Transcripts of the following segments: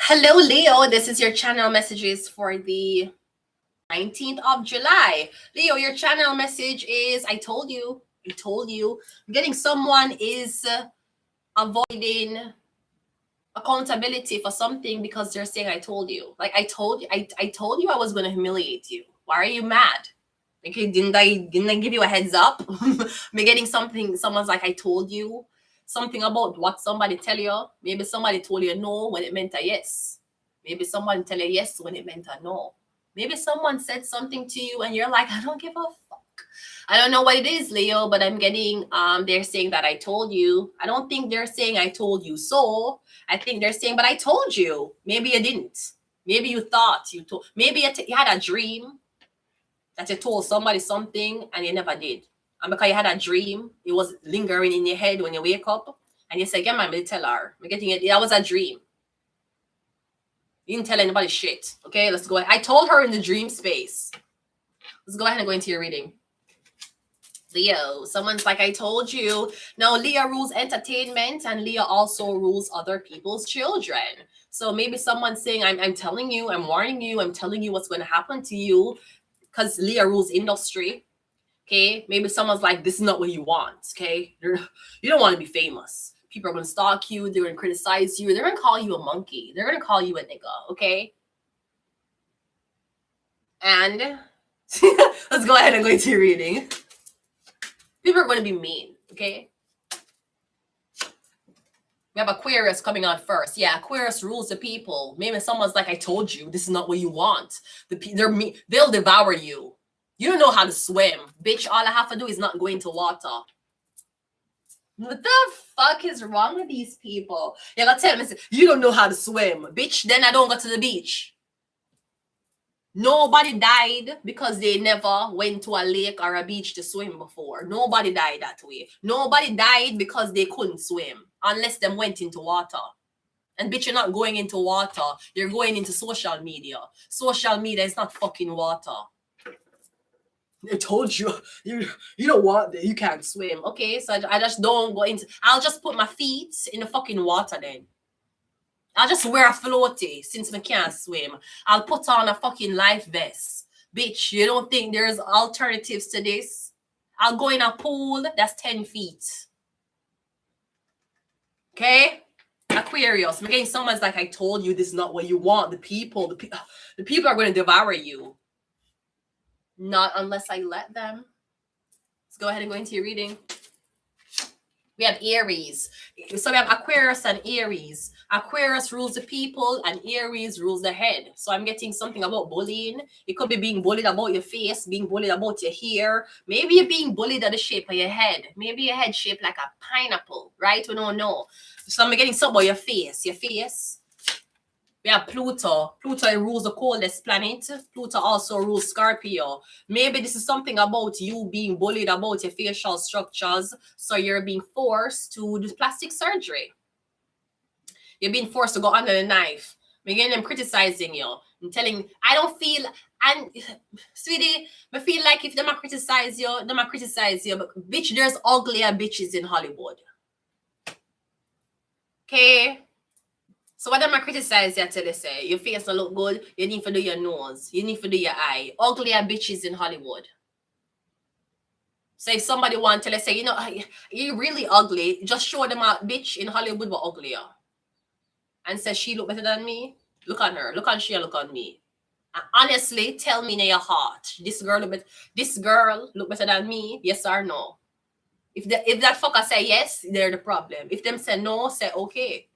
Hello, Leo. This is your channel messages for the 19th of July. Leo, your channel message is I told you. Getting someone is avoiding accountability for something because they're saying I told you. Like I told you, I told you I was going to humiliate you. Why are you mad? Okay, didn't I give you a heads up? Me getting something, someone's like, I told you something about what somebody tell you. Maybe somebody told you no when it meant a yes. Maybe someone tell you yes when it meant a no. Maybe someone said something to you and you're like, I don't give a fuck. I don't know what it is, Leo, but I'm getting they're saying that I told you. I don't think they're saying I told you so. I think they're saying, but I told you. Maybe you didn't. Maybe you thought you told. Maybe you had a dream that you told somebody something and you never did. And because you had a dream, it was lingering in your head when you wake up, and you say, yeah, man, tell her. I'm getting it. That was a dream. You didn't tell anybody shit. Okay, let's go. I told her in the dream space. Let's go ahead and go into your reading. Leo, someone's like, I told you. Now, Leo rules entertainment, and Leo also rules other people's children. So maybe someone's saying, I'm telling you, I'm warning you, I'm telling you what's going to happen to you, because Leo rules industry. Okay, maybe someone's like, this is not what you want. Okay, you don't want to be famous. People are going to stalk you. They're going to criticize you. They're going to call you a monkey. They're going to call you a nigga. Okay, and let's go ahead and go into your reading. People are going to be mean. Okay, we have Aquarius coming on first. Yeah, Aquarius rules the people. Maybe someone's like, I told you, this is not what you want. They'll devour you. You don't know how to swim. Bitch, all I have to do is not go into water. What the fuck is wrong with these people? You're gonna tell me, you don't know how to swim. Bitch, then I don't go to the beach. Nobody died because they never went to a lake or a beach to swim before. Nobody died that way. Nobody died because they couldn't swim unless them went into water. And bitch, you're not going into water. You're going into social media. Social media is not fucking water. I told you, you don't want that. You can't swim. Okay, so I just don't go into. I'll just put my feet in the fucking water then. I'll just wear a floaty since I can't swim. I'll put on a fucking life vest. Bitch, you don't think there's alternatives to this? I'll go in a pool that's 10 feet. Okay? Aquarius. Again, someone's like, I told you this is not what you want. The people are going to devour you. Not unless I let them. Let's go ahead and go into your reading. We have Aries. So we have Aquarius and Aries. Aquarius rules the people and Aries rules the head. So I'm getting something about bullying. It could be being bullied about your face, being bullied about your hair. Maybe you're being bullied at the shape of your head. Maybe your head shaped like a pineapple, right? We don't know. So I'm getting something about your face. Your face. We have Pluto. Pluto rules the coldest planet. Pluto also rules Scorpio. Maybe this is something about you being bullied about your facial structures. So you're being forced to do plastic surgery. You're being forced to go under the knife. Again, them criticizing you. I'm telling, I don't feel, and sweetie, I feel like if them a criticize you, But bitch, there's uglier bitches in Hollywood. Okay? So what am I criticize you till they say? Your face don't look good. You need to do your nose. You need to do your eye. Uglier bitches in Hollywood. So if somebody want to say, you know, you're really ugly, just show them a bitch in Hollywood but uglier. And say she look better than me. Look on her. Look on she and look on me. And honestly, tell me in your heart. This girl look better than me, yes or no? If that fucker say yes, they're the problem. If them say no, say okay.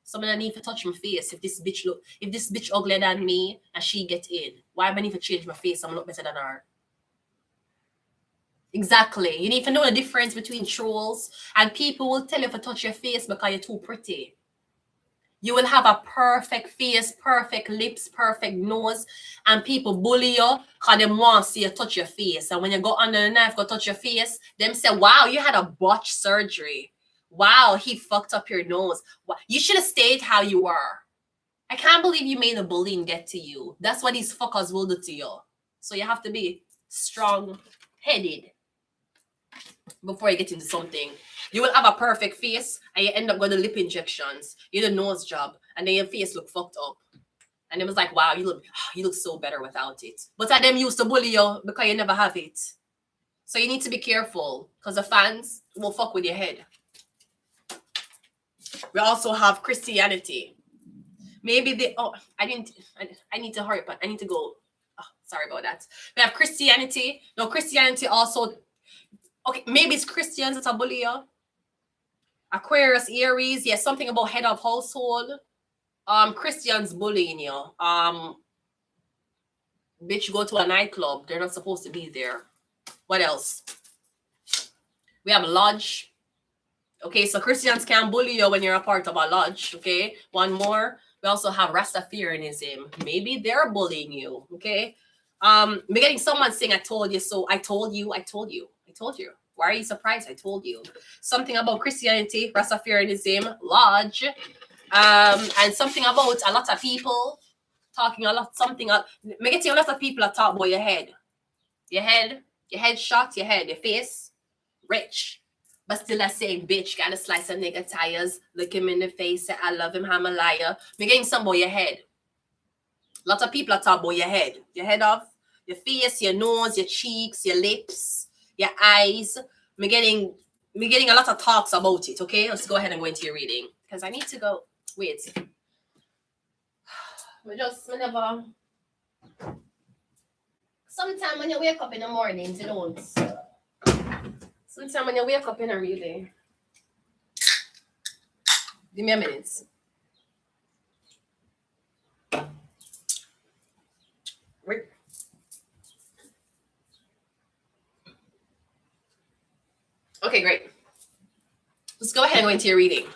Somebody need to touch my face. If this bitch uglier than me and she get in, why am I need to change my face? I'm look better than her. Exactly. You need to know the difference between trolls and people will tell you to touch your face because you're too pretty. You will have a perfect face, perfect lips, perfect nose, and people bully you because they want to see you touch your face. And when you go under the knife, go touch your face, them say, wow, you had a botch surgery. Wow, he fucked up your nose. You should have stayed how you were. I can't believe you made the bullying get to you. That's what these fuckers will do to you. So you have to be strong-headed before you get into something. You will have a perfect face and you end up going to lip injections. You do nose job and then your face look fucked up. And it was like, wow, you look so better without it. But I them used to bully you because you never have it. So you need to be careful because the fans will fuck with your head. We also have Christianity. Maybe they, I need to hurry up. I need to go. Oh, sorry about that. We have Christianity. No, Christianity also, okay, maybe it's Christians that are bully you. Aquarius, Aries, yes, something about head of household. Christians bullying you. Bitch, go to a nightclub. They're not supposed to be there. What else? We have lodge. Okay, so Christians can bully you when you're a part of a lodge. Okay, one more. We also have Rastafarianism. Maybe they're bullying you. Okay, we're getting someone saying, "I told you so." I told you. I told you. I told you. Why are you surprised? I told you. Something about Christianity, Rastafarianism, lodge, and something about a lot of people talking a lot. Something. We're getting a lot of people that talk about your head, your head shot, your head, your face, rich. But still I say, bitch, got a slice of nigga tires. Look him in the face, say, I love him, I'm a liar. Me getting some about your head. Lots of people are talking about your head. Your head off, your face, your nose, your cheeks, your lips, your eyes. Me getting a lot of talks about it, okay? Let's go ahead and go into your reading. Because I need to go. Wait. We never. Sometimes when you wake up in the morning, you don't. Sometimes when you wake up in a really. Give me a minute. Wait. Okay, great. Let's go ahead and go into your reading.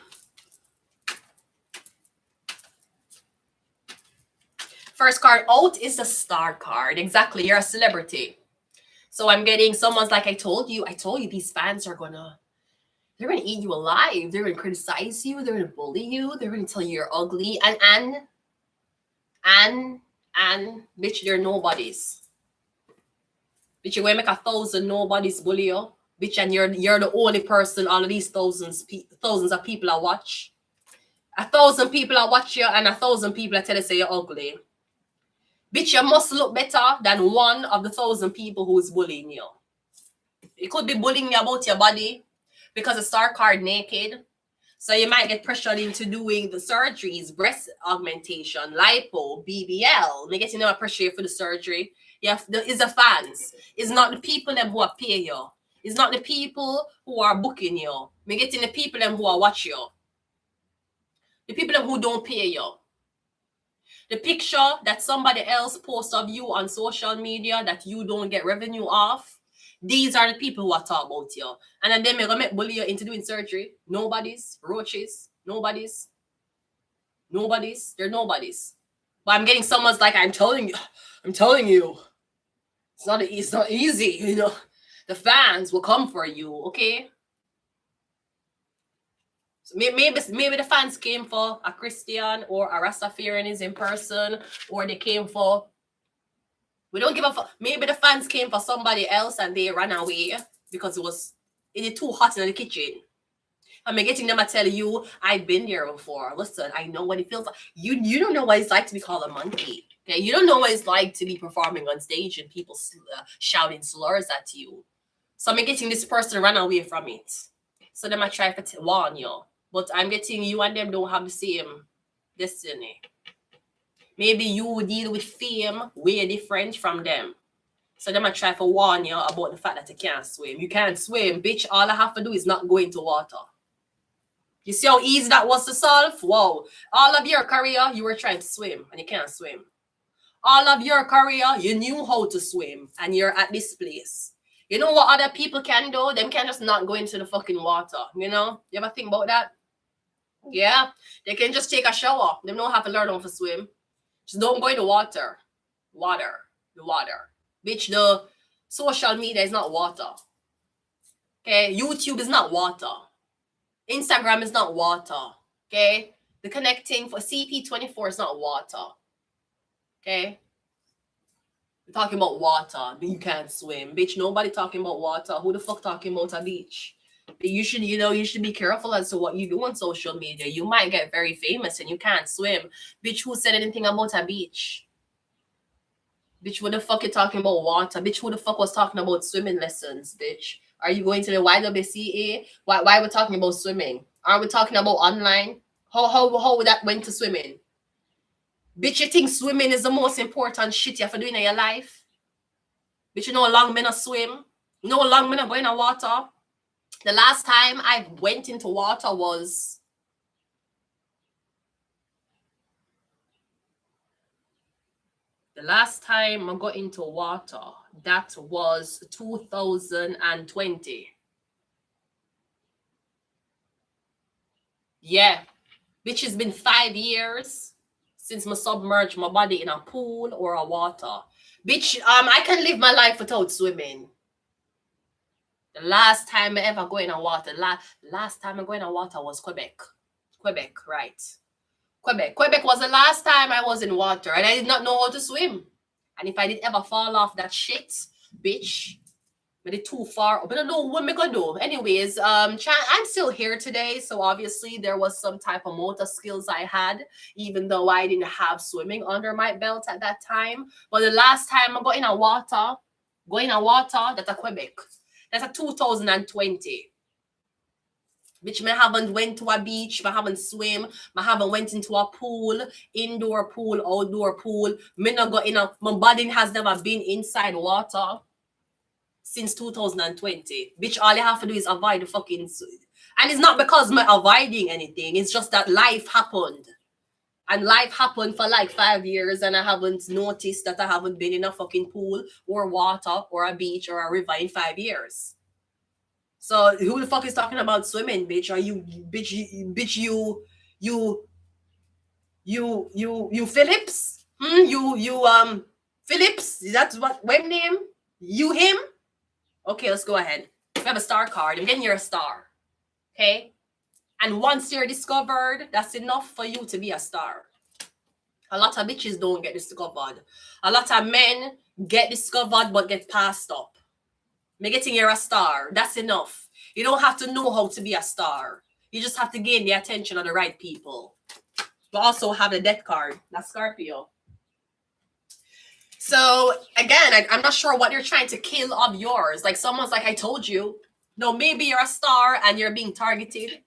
First card out is the star card. Exactly, you're a celebrity. So I'm getting someone's like, I told you these fans are they're gonna eat you alive. They're gonna criticize you, they're gonna bully you, they're gonna tell you you're ugly, and bitch, they're nobodies. Bitch, you're gonna make 1,000 nobodies bully you. Bitch, and you're the only person all of these thousands of people I watch. 1,000 people I watch you, and 1,000 people I tell you say you're ugly. Bitch, you must look better than one of the 1,000 people who is bullying you. It could be bullying you about your body because the star card naked. So you might get pressured into doing the surgeries, breast augmentation, lipo, BBL. They get a pressure for the surgery. Yeah, it's the fans. It's not the people them who are pay you. It's not the people who are booking you. Me getting the people them who are watch you. The people them who don't pay you. The picture that somebody else posts of you on social media that you don't get revenue off, these are the people who are talking about you. And then they're going to bully you into doing surgery. Nobody's, roaches, nobody's. They're nobodies. But I'm getting someone's like, I'm telling you. It's not easy, you know. The fans will come for you, okay? So maybe the fans came for a Christian or a Rastafarianism person, or they came for, we don't give a fuck. Maybe the fans came for somebody else and they ran away because it too hot in the kitchen. I'm getting them to tell you, I've been there before. Listen, I know what it feels like. You don't know what it's like to be called a monkey. Okay, you don't know what it's like to be performing on stage and people shouting slurs at you. So I'm getting this person to run away from it. So them I try to warn you. But I'm getting you and them don't have the same destiny. Maybe you deal with fame way different from them. So them I try to warn you about the fact that you can't swim. You can't swim, bitch. All I have to do is not go into water. You see how easy that was to solve? Wow. All of your career, you were trying to swim and you can't swim. All of your career, you knew how to swim and you're at this place. You know what other people can do? Them can just not go into the fucking water. You know? You ever think about that? Yeah. They can just take a shower. They don't have to learn how to swim. Just don't go in the water. The water. Bitch, the social media is not water. Okay? YouTube is not water. Instagram is not water. Okay? The connecting for CP24 is not water. Okay? We're talking about water. You can't swim. Bitch, nobody talking about water. Who the fuck talking about a beach? You should, you should be careful as to what you do on social media. You might get very famous and you can't swim. Bitch, who said anything about a beach? Bitch, who the fuck you talking about water? Bitch, who the fuck was talking about swimming lessons, bitch? Are you going to the YWCA? Why are we talking about swimming? Are we talking about online? How would that went to swimming? Bitch, you think swimming is the most important shit you have to do in your life? Bitch, you know how long men a swim? You know how long men a go in the water? The last time I went into water was the last time I got into water, that was 2020. Yeah. Bitch, it's been 5 years since I submerged my body in a pool or a water. Bitch, I can live my life without swimming. The last time I ever go in a water, last time I go in a water was Quebec. Quebec, right. Quebec was the last time I was in water and I did not know how to swim. And if I did ever fall off that shit, bitch, but it's too far. But I don't know what me gonna do. Anyways, I'm still here today, so obviously there was some type of motor skills I had, even though I didn't have swimming under my belt at that time. But the last time I got in a water, that's a Quebec. That's a 2020. Bitch, I haven't went to a beach, I haven't swim, I haven't went into a pool, indoor pool, outdoor pool. Me not got in a, my body has never been inside water since 2020. Bitch, all you have to do is avoid the fucking... And it's not because I'm avoiding anything, it's just that life happened. And life happened for like 5 years and I haven't noticed that I haven't been in a fucking pool or water or a beach or a river in 5 years. So who the fuck is talking about swimming, bitch? Are you, bitch, you Phillips? Phillips? That's what web name? You him? Okay, let's go ahead. We have a star card. I'm getting you a star. Okay? And once you're discovered, that's enough for you to be a star. A lot of bitches don't get discovered. A lot of men get discovered but get passed up. Me getting you a star. That's enough. You don't have to know how to be a star. You just have to gain the attention of the right people. But also have the death card. That's Scorpio. So again, I'm not sure what you're trying to kill of yours. Like someone's like, I told you. No, maybe you're a star and you're being targeted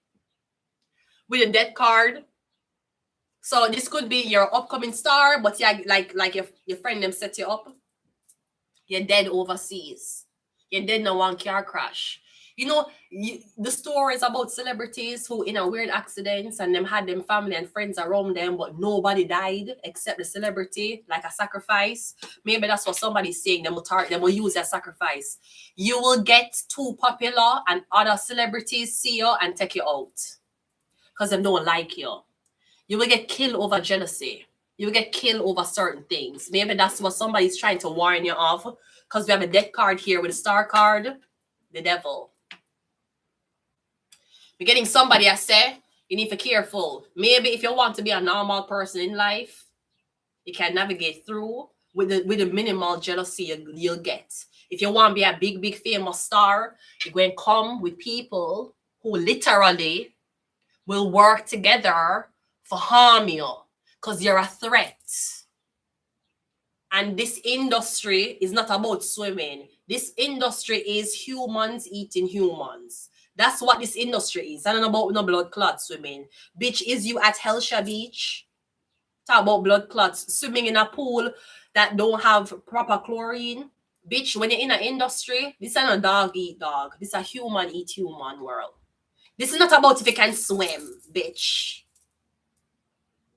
with a death card. So this could be your upcoming star, but yeah, like your friend them set you up. You're dead overseas. You're dead in a one car crash. You know, the stories about celebrities who in a weird accidents and them had them family and friends around them, but nobody died except the celebrity, like a sacrifice. Maybe that's what somebody's saying. They will use their sacrifice. You will get too popular and other celebrities see you and take you out because they don't like you. You will get killed over jealousy. You will get killed over certain things. Maybe that's what somebody's trying to warn you of, because we have a death card here with a star card, the devil. You're getting somebody, I say, you need to be careful. Maybe if you want to be a normal person in life, you can navigate through with the minimal jealousy you'll get. If you want to be a big famous star, you're going to come with people who literally will work together for harm you because you're a threat. And this industry is not about swimming. This industry is humans eating humans. That's what this industry is. I don't know about no blood clots swimming. Bitch, is you at Helsha Beach? Talk about blood clots. Swimming in a pool that don't have proper chlorine. Bitch, when you're in an industry, this is not a dog eat dog. This is a human eat human world. This is not about if you can swim, bitch.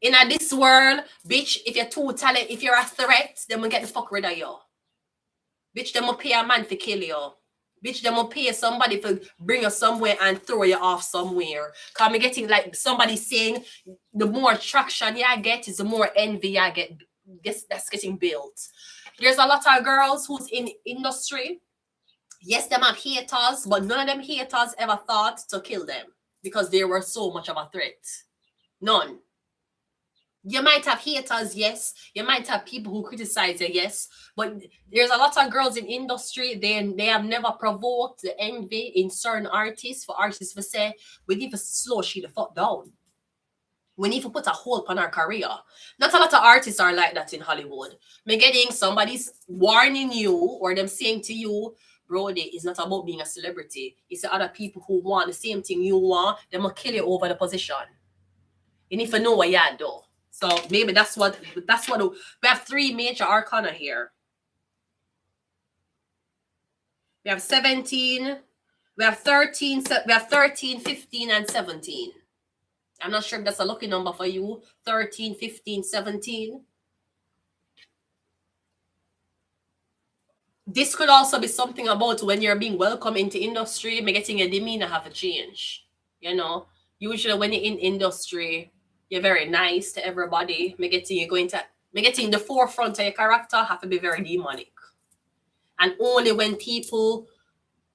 In this world, bitch, if you're too talented, if you're a threat, then we'll get the fuck rid of you. Bitch, them will pay a man to kill you. Bitch, them will pay somebody to bring you somewhere and throw you off somewhere. Because I'm getting like somebody saying the more traction you get is the more envy you get. That's getting built. There's a lot of girls who's in industry. Yes, them have haters, but none of them haters ever thought to kill them because they were so much of a threat. None. You might have haters, yes. You might have people who criticize you, yes. But there's a lot of girls in industry, they have never provoked the envy in certain artists for artists to say, we need to slow she the fuck down. We need to put a hold on our career. Not a lot of artists are like that in Hollywood. Me getting somebody's warning you or them saying to you, Brody, it's not about being a celebrity. It's the other people who want the same thing you want. They will kill you over the position. You need to know what you do. So maybe that's what we have 3 major arcana here. We have 17, we have 13, we have 13, 15, and 17. I'm not sure if that's a lucky number for you. 13, 15, 17. This could also be something about when you're being welcomed into industry, me getting your demeanor have to change. You know, usually when you're in industry, you're very nice to everybody. Me getting the forefront of your character have to be very demonic. And only when people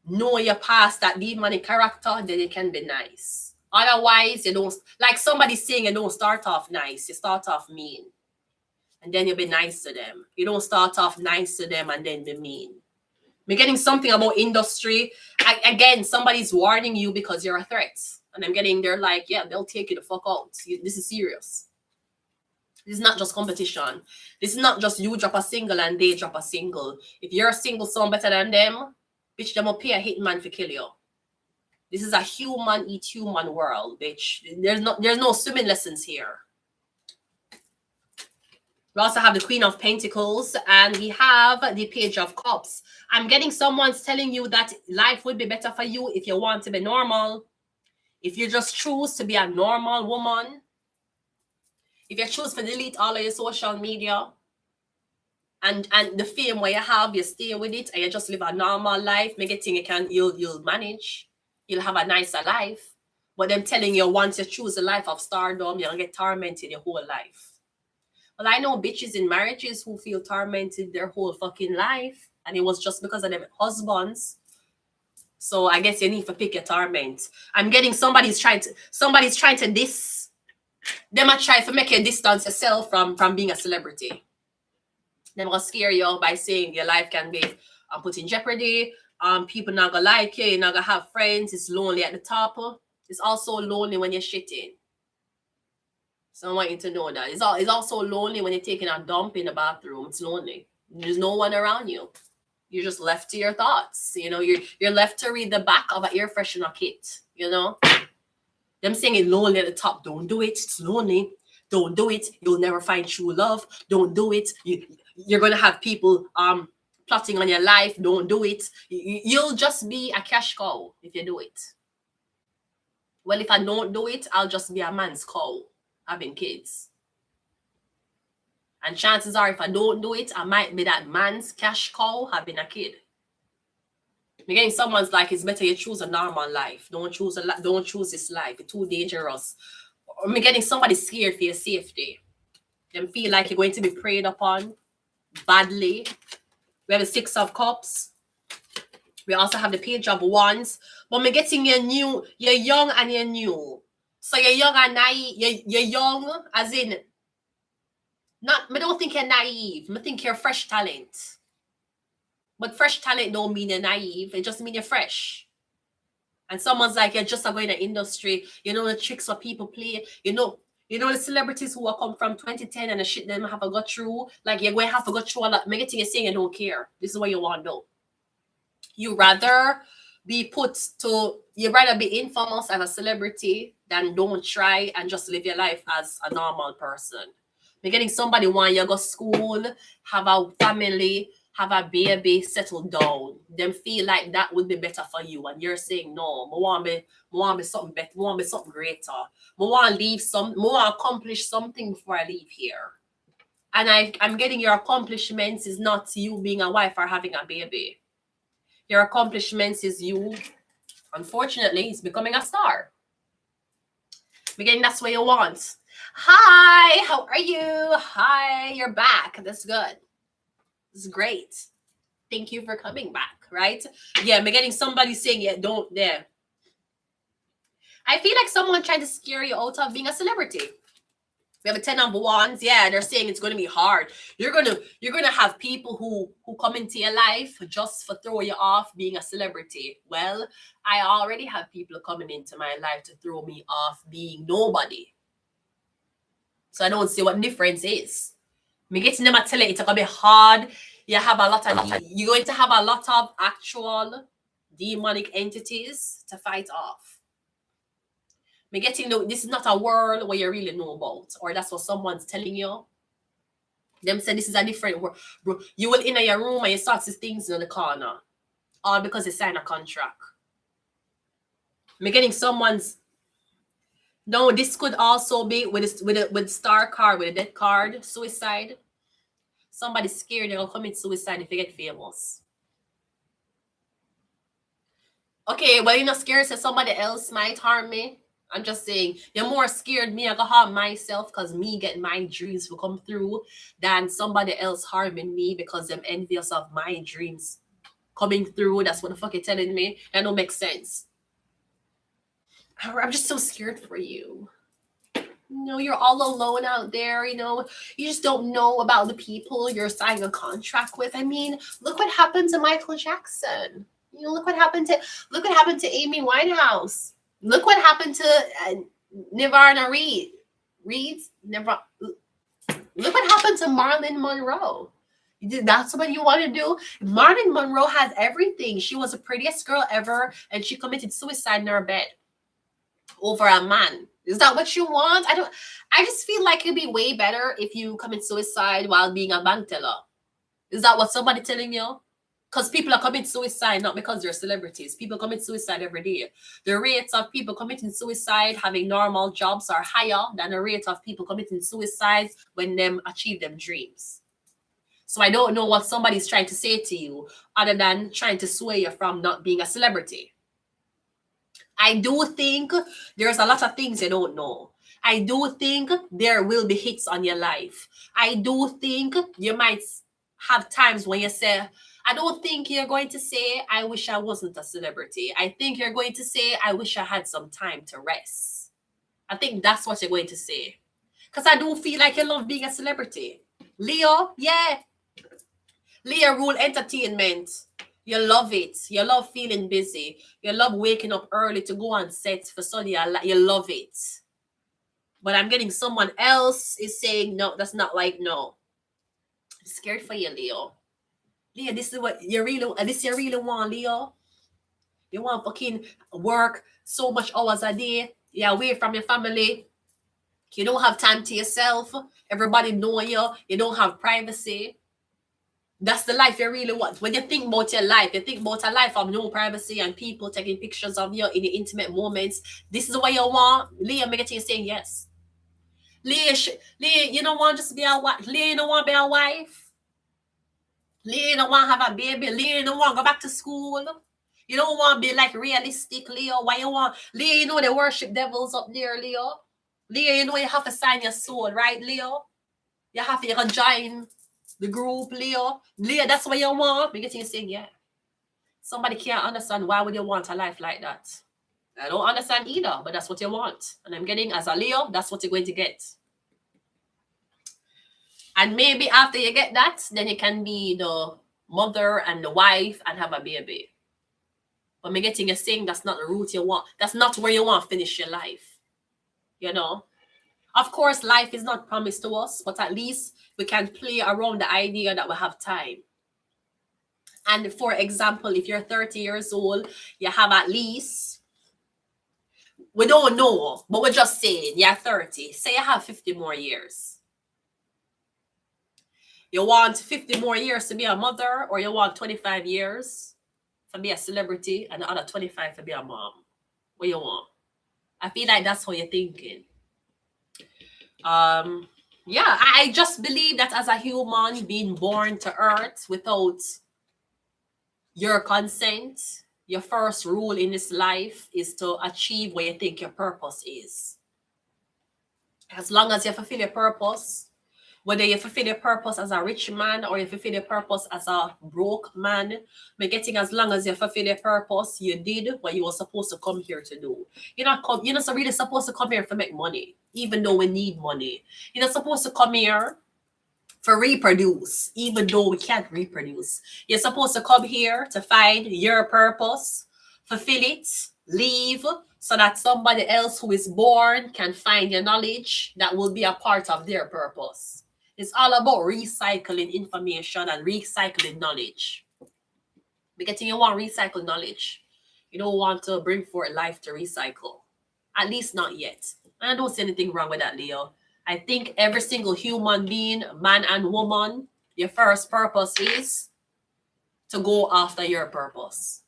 know you're past that demonic character, then it can be nice. Otherwise, you don't, like somebody saying, you don't start off nice, you start off mean. And then you be nice to them. You don't start off nice to them and then be mean. We're getting something about industry. Again, somebody's warning you because you're a threat. And they're like, yeah, they'll take you the fuck out. This is serious. This is not just competition. This is not just you drop a single and they drop a single. If you're a single song better than them, bitch, them will pay a hitman for kill you. This is a human eat human world, bitch. There's no swimming lessons here. We also have the Queen of Pentacles and we have the Page of Cups. I'm getting someone's telling you that life would be better for you if you want to be normal. If you just choose to be a normal woman. If you choose to delete all of your social media and the fame where you have, you stay with it and you just live a normal life, make it think you'll manage. You'll have a nicer life. But them telling you once you choose a life of stardom, you'll get tormented your whole life. Well, I know bitches in marriages who feel tormented their whole fucking life. And it was just because of them husbands. So I guess you need to pick your torment. I'm getting somebody's trying to diss. They might try to make you distance yourself from being a celebrity. They will scare you by saying your life can be put in jeopardy. People not gonna like you. You're not gonna have friends. It's lonely at the top. It's also lonely when you're shitting. So I want you to know that. It's also lonely when you're taking a dump in the bathroom. It's lonely. There's no one around you. You're just left to your thoughts. You know, you're left to read the back of an air freshener kit. You know? Them saying it's lonely at the top. Don't do it. It's lonely. Don't do it. You'll never find true love. Don't do it. You're gonna have people plotting on your life. Don't do it. You'll just be a cash cow if you do it. Well, if I don't do it, I'll just be a man's cow having kids. And chances are, if I don't do it, I might be that man's cash cow having a kid. Again, someone's like, it's better you choose a normal life. Don't choose this life. It's too dangerous. I'm getting somebody scared for your safety. Them feel like you're going to be preyed upon badly. We have the 6 of Cups. We also have the Page of Wands. But we're getting you're young and you're new. So you're young and naive. You're young as in, I don't think you're naive. I think you're fresh talent. But fresh talent don't mean you're naive. It just means you're fresh. And someone's like, you're just going to industry. You know the tricks what people play. You know the celebrities who have come from 2010 and the shit them have to go through. Like you're going to have to go through a lot. Make it think you're saying you don't care. This is what you want to do. You rather be infamous as a celebrity than don't try and just live your life as a normal person. You're getting somebody want you go school, have a family, have a baby, settle down. Them feel like that would be better for you. And you're saying, no, I want to be something better. I want to be something greater. I want to accomplish something before I leave here. And I'm getting your accomplishments is not you being a wife or having a baby. Your accomplishments is you, unfortunately, is becoming a star. Again, that's what you want. Hi, how are you? Hi, you're back. That's good. This is great. Thank you for coming back, right? Yeah, I'm getting somebody saying, yeah, don't there. I feel like someone trying to scare you out of being a celebrity. We have a 10 of wands. Yeah, they're saying it's going to be hard. You're gonna have people who come into your life just for throw you off being a celebrity. Well, I already have people coming into my life to throw me off being nobody. So I don't see what difference is. Me getting them, I tell you, it's gonna be hard. You're going to have a lot of actual demonic entities to fight off. Me getting this is not a world where you really know about, or that's what someone's telling you. Them say this is a different world. Bro, you will in your room and you start to see things in the corner. All because you sign a contract. Me getting someone's. No, this could also be with star card, with a death card, suicide. Somebody's scared they'll commit suicide if they get famous. Okay, well, you're not scared that somebody else might harm me. I'm just saying, you're more scared me I gonna harm myself because me getting my dreams will come through than somebody else harming me because they're envious of my dreams coming through. That's what the fuck you're telling me. That don't make sense. I'm just so scared for you. You're all alone out there, you just don't know about the people you're signing a contract with. I mean, look what happened to Michael Jackson. Look what happened to Amy Winehouse. Look what happened to Nirvana Reed. Look what happened to Marilyn Monroe. That's what you want to do? Marilyn Monroe has everything. She was the prettiest girl ever, and she committed suicide in her bed over a man. Is that what you want? I just feel like it'd be way better if you commit suicide while being a bank teller. Is that what somebody telling you? Because people are committing suicide not because they're celebrities. People commit suicide every day. The rates of people committing suicide having normal jobs are higher than the rate of people committing suicide when them achieve them dreams. So I don't know what somebody's trying to say to you other than trying to sway you from not being a celebrity. I do think there's a lot of things you don't know. I do think there will be hits on your life. I do think you might have times when you say, I don't think you're going to say, I wish I wasn't a celebrity. I think you're going to say, I wish I had some time to rest. I think that's what you're going to say. Because I do feel like you love being a celebrity. Leo, yeah. Leo rule entertainment. You love it. You love feeling busy. You love waking up early to go on set for Sunday. You love it. But I'm getting someone else is saying, no, that's not like, no. I'm scared for you, Leo. Leo, this is what you really want, Leo. You want fucking work so much hours a day. You're away from your family. You don't have time to yourself. Everybody know you. You don't have privacy. That's the life you really want. When you think about your life, you think about a life of no privacy and people taking pictures of you in the intimate moments. This is what you want. Leah, make it you saying yes. Leah, you don't want just be a wife. Leah, you don't want to be a wife. Leah, you don't want to have a baby. Leah, you don't want to go back to school. You don't want to be like realistic, Leo. Why you want? Leah, you know they worship devils up there, Leo. Leah, you know you have to sign your soul, right, Leo? You have to join the group, Leo. Leo, that's what you want. We get you saying, yeah. Somebody can't understand why would you want a life like that. I don't understand either, but that's what you want. And I'm getting, as a Leo, that's what you're going to get. And maybe after you get that, then you can be the mother and the wife and have a baby. But me getting you saying that's not the route you want. That's not where you want to finish your life. Of course, life is not promised to us, but at least we can play around the idea that we have time. And for example, if you're 30 years old, you have at least, we don't know, but we're just saying you're 30. Say you have 50 more years. You want 50 more years to be a mother, or you want 25 years to be a celebrity and the other 25 to be a mom? What you want? I feel like that's how you're thinking. Yeah, I just believe that as a human being born to earth without your consent, your first rule in this life is to achieve what you think your purpose is. As long as you fulfill your purpose, Whether you fulfill your purpose as a rich man or you fulfill your purpose as a broke man, but getting as long as you fulfill your purpose, you did what you were supposed to come here to do. You're not really supposed to come here to make money, even though we need money. You're not supposed to come here for reproduce, even though we can't reproduce. You're supposed to come here to find your purpose, fulfill it, leave, so that somebody else who is born can find your knowledge that will be a part of their purpose. It's all about recycling information and recycling knowledge. Because you want recycled knowledge. You don't want to bring forth life to recycle. At least not yet. And I don't see anything wrong with that, Leo. I think every single human being, man and woman, your first purpose is to go after your purpose.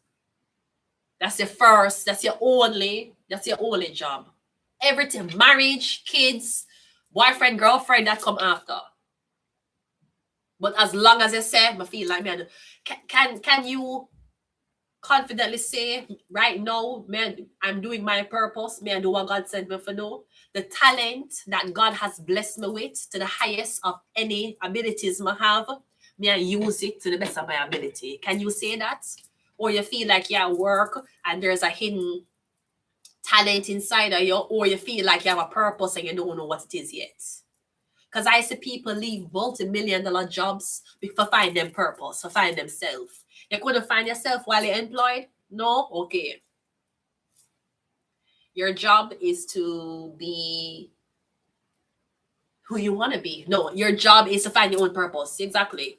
That's your first, that's your only job. Everything, marriage, kids, boyfriend, girlfriend, that come after. But as long as you say, I feel like, man, can you confidently say right now, man, I'm doing my purpose, man, do what God sent me for now? The talent that God has blessed me with to the highest of any abilities I have, may I use it to the best of my ability. Can you say that? Or you feel like you work and there's a hidden talent inside of you, or you feel like you have a purpose and you don't know what it is yet? Because I see people leave multi-million-dollar jobs for find them purpose, for find themselves. You couldn't find yourself while you're employed? No? Okay. Your job is to be who you want to be. No, your job is to find your own purpose. Exactly.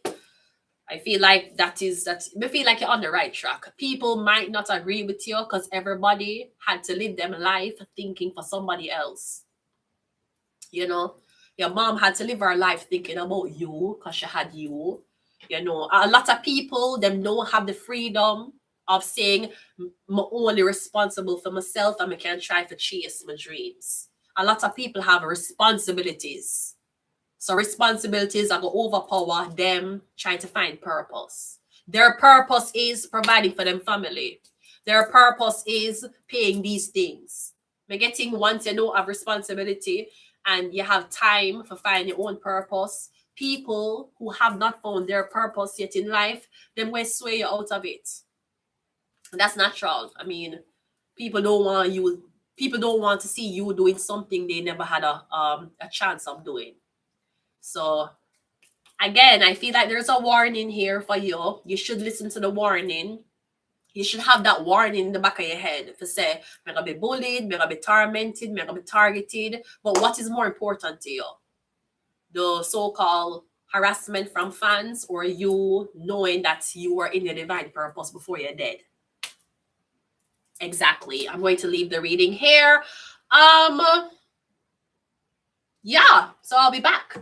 I feel like I feel like you're on the right track. People might not agree with you because everybody had to live their life thinking for somebody else. You know, your mom had to live her life thinking about you because she had you. You know, a lot of people, them don't have the freedom of saying, I'm only responsible for myself and I can try to chase my dreams. A lot of people have responsibilities. So responsibilities are going to overpower them trying to find purpose. Their purpose is providing for them family. Their purpose is paying these things. But getting once you know of responsibility and you have time for finding your own purpose, people who have not found their purpose yet in life, them will sway you out of it. And that's natural. I mean, people don't want to see you doing something they never had a chance of doing. So again, I feel like there's a warning here for you. You should listen to the warning. You should have that warning in the back of your head to say, I'm going to be bullied, I'm going to be tormented, I'm going to be targeted. But what is more important to you? The so-called harassment from fans, or you knowing that you are in your divine purpose before you're dead? Exactly. I'm going to leave the reading here. Yeah, so I'll be back.